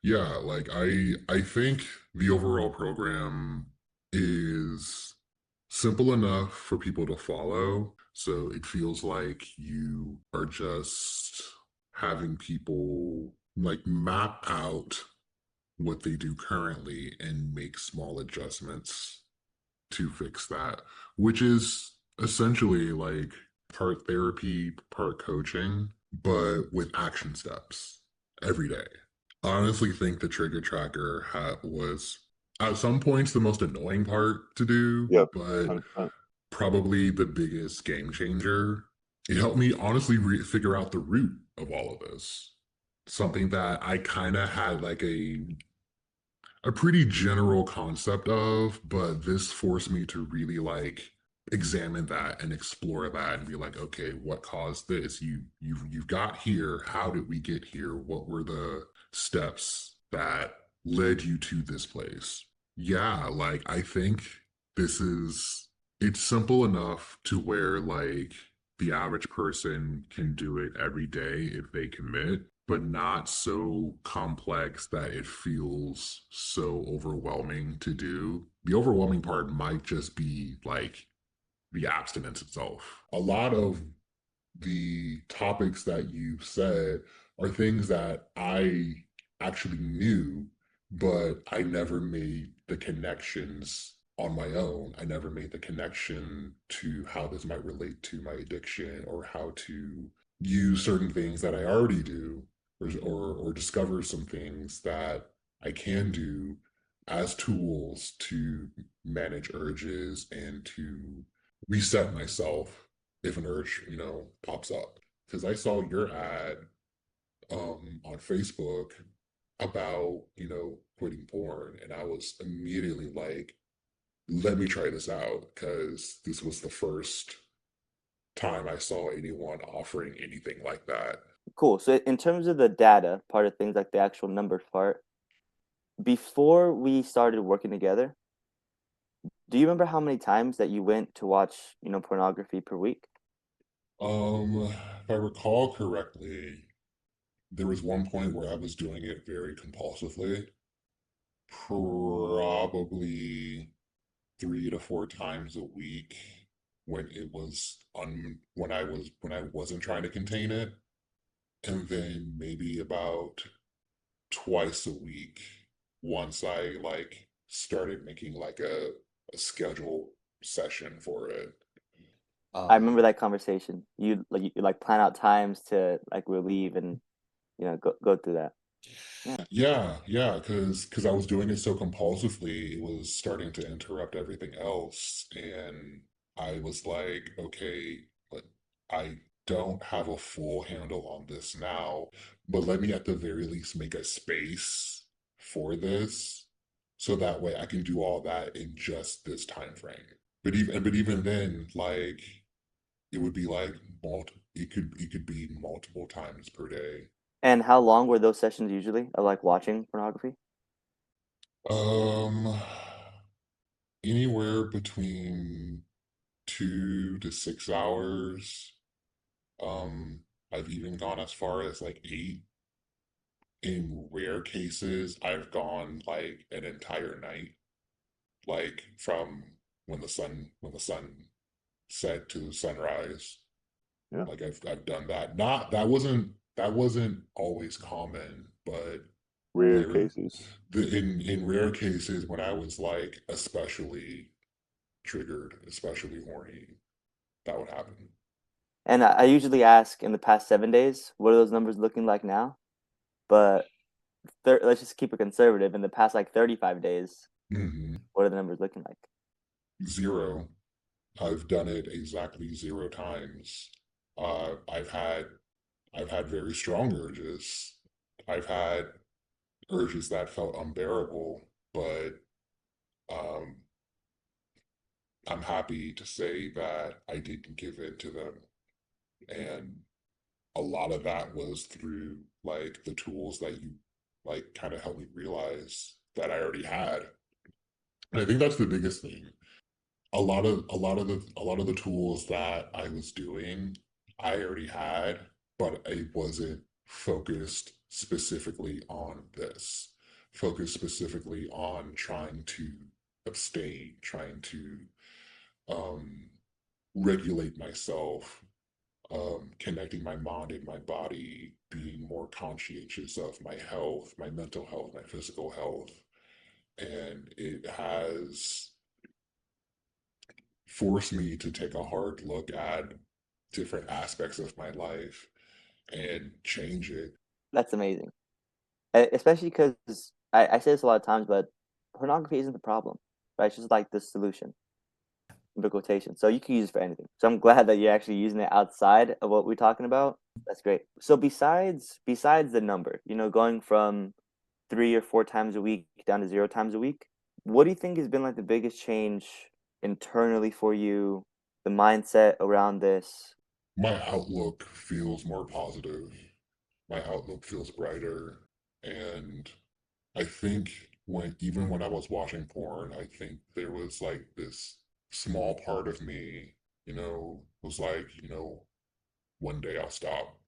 Yeah, like I think the overall program is simple enough for people to follow. So it feels like you are just having people like map out what they do currently and make small adjustments to fix that, which is essentially like part therapy, part coaching, but with action steps every day. I honestly think the trigger tracker was at some points the most annoying part to do, Yep, but 100%. probably the biggest game changer. It helped me honestly figure out the root of all of this. Something that I kind of had like a pretty general concept of, but this forced me to really like examine that and explore that and be like, okay, what caused this? You've got here. How did we get here? What were the steps that led you to this place? Yeah, like I think this is it's simple enough to where like the average person can do it every day if they commit, but not so complex that it feels so overwhelming to do. The overwhelming part might just be like the abstinence itself. A lot of the topics that you said are things that I actually knew, but I never made the connections on my own. I never made the connection to how this might relate to my addiction or how to use certain things that I already do or discover some things that I can do as tools to manage urges and to reset myself if an urge, pops up. Because I saw your ad on Facebook about, quitting porn, and I was immediately like, let me try this out because this was the first time I saw anyone offering anything like that. Cool. So in terms of the data part of things, like the actual numbers part, before we started working together, do you remember how many times that you went to watch, pornography per week? If I recall correctly, there was one point where I was doing it very compulsively, probably 3 to 4 times a week when it was when I wasn't trying to contain it, and then maybe about twice a week once I like started making like a scheduled session for it. I remember Um, that conversation. You like plan out times to like relieve and go through that. Yeah. Yeah, because I was doing it so compulsively, it was starting to interrupt everything else, and I was like, okay, but I don't have a full handle on this now, but let me at the very least make a space for this, so that way I can do all that in just this time frame. But even then, like it would be like it could be multiple times per day. And how long were those sessions usually of like watching pornography? Um, Anywhere between 2 to 6 hours. Um, I've even gone as far as like 8. In rare cases, I've gone like an entire night, like from when the sun set to sunrise. yeah, Like I've done that. Not that wasn't always common, but rare there cases. in rare cases when I was like especially triggered, especially horny, that would happen. And I usually ask in the past 7 days, what are those numbers looking like now? But let's just keep it conservative. In the past like 35 days, Hmm. what are the numbers looking like? Zero. I've done it exactly 0 times. Uh, I've had I've had very strong urges. I've had urges that felt unbearable, but um, I'm happy to say that I didn't give in to them. And a lot of that was through like the tools that you like kind of helped me realize that I already had. And I think that's the biggest thing. A lot of the tools that I was doing, I already had, but I wasn't focused specifically on this. focus specifically on trying to abstain, trying to um, regulate myself, connecting my mind and my body, being more conscientious of my health, my mental health, my physical health. And it has forced me to take a hard look at different aspects of my life and change it. That's amazing. Especially because I say this a lot of times, but pornography isn't the problem, right? It's just like the solution, the quotation. So you can use it for anything. So I'm glad that you're actually using it outside of what we're talking about. That's great. So besides the number, going from 3 or 4 times a week down to 0 times a week, what do you think has been like the biggest change internally for you, the mindset around this? My outlook feels more positive. My outlook feels brighter. And I think even when I was watching porn, I think there was like this small part of me, was like, one day I'll stop.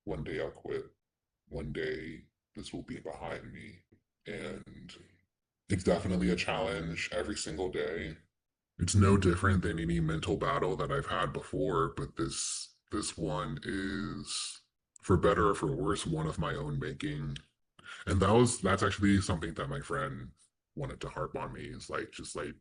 One day I'll quit. One day this will be behind me. And it's definitely a challenge every single day. It's no different than any mental battle that I've had before, but this one is, for better or for worse, one of my own making. And that's actually something that my friend wanted to harp on me. Is like, just like,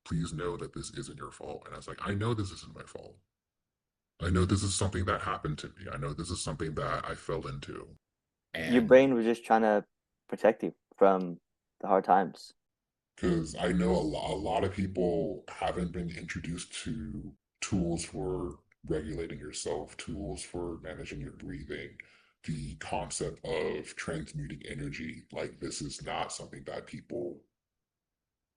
please know that this isn't your fault. And I was like, I know this isn't my fault. I know this is something that happened to me. I know this is something that I fell into. Your And brain was just trying to protect you from the hard times. because I know a lot of people haven't been introduced to tools for regulating yourself, tools for managing your breathing, the concept of transmuting energy. Like, this is not something that people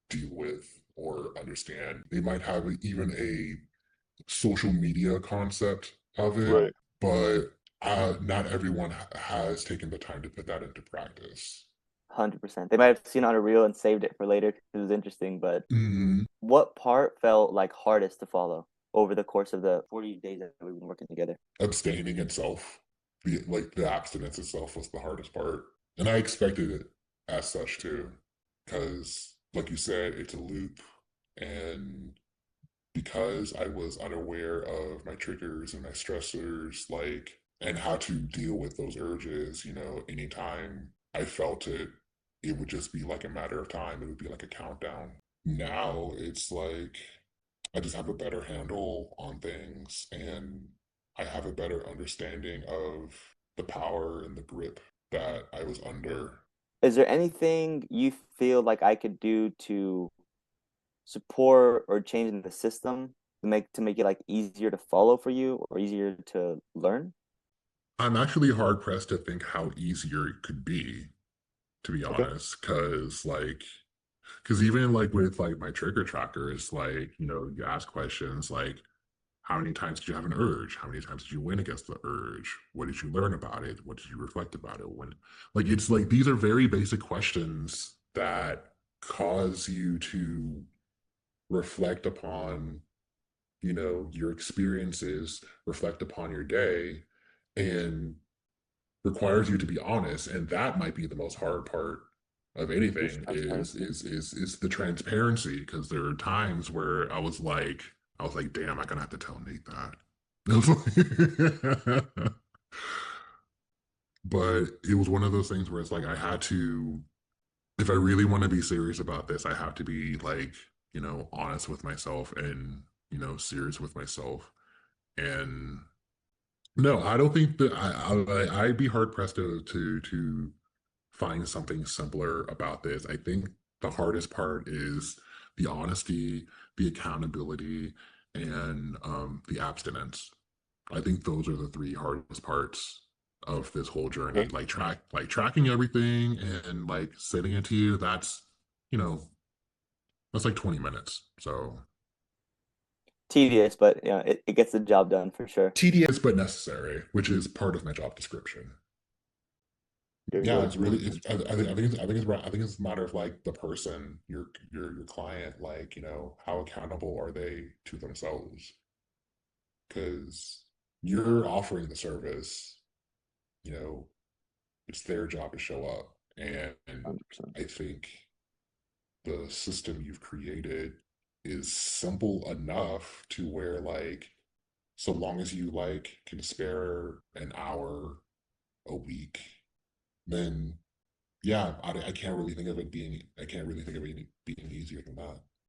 deal with or understand. They might have even a social media concept of it, Right. but not everyone has taken the time to put that into practice. 100%. They might have seen it on a reel and saved it for later because it was interesting, but Mhm. what part felt like hardest to follow over the course of the 40 days that we've been working together? Abstaining itself, the abstinence itself was the hardest part, and I expected it as such too, because like you said, it's a loop, and because I was unaware of my triggers and my stressors, like, and how to deal with those urges, anytime I felt it, it would just be like a matter of time. It would be like a countdown. Now it's like I just have a better handle on things, and I have a better understanding of the power and the grip that I was under. Is there anything you feel like I could do to support or change in the system to make it like easier to follow for you or easier to learn? I'm actually hard pressed to think how easier it could be, to be Okay. honest, because even like with like my trigger tracker, it's like, you ask questions like, how many times did you have an urge? How many times did you win against the urge? What did you learn about it? What did you reflect about it? It's like, these are very basic questions that cause you to reflect upon, your experiences, reflect upon your day, and requires you to be honest. And that might be the most hard part of Just anything, transparency. is the transparency, because there are times where I was like, damn, I'm gonna have to tell Nate that. But it was one of those things where it's like, I had to, if I really want to be serious about this, I have to be like, honest with myself, and serious with myself. And no, I don't think that I'd be hard pressed to find something simpler about this. I think the hardest part is the honesty, the accountability, and the abstinence. I think those are the three hardest parts of this whole journey. Okay. Like tracking everything and like sending it to you. You know, that's like 20 minutes. So Tedious, but it gets the job done for sure. tedious but necessary, which is part of my job description. Very Yeah, good. it's really. I think it's a matter of like the person, your client, like, how accountable are they to themselves? Because you're offering the service, you know, it's their job to show up, and 100%. 100%. I think the system you've created is simple enough to where like so long as you like can spare an hour a week, then yeah, I can't really think of it being I can't really think of it being easier than that.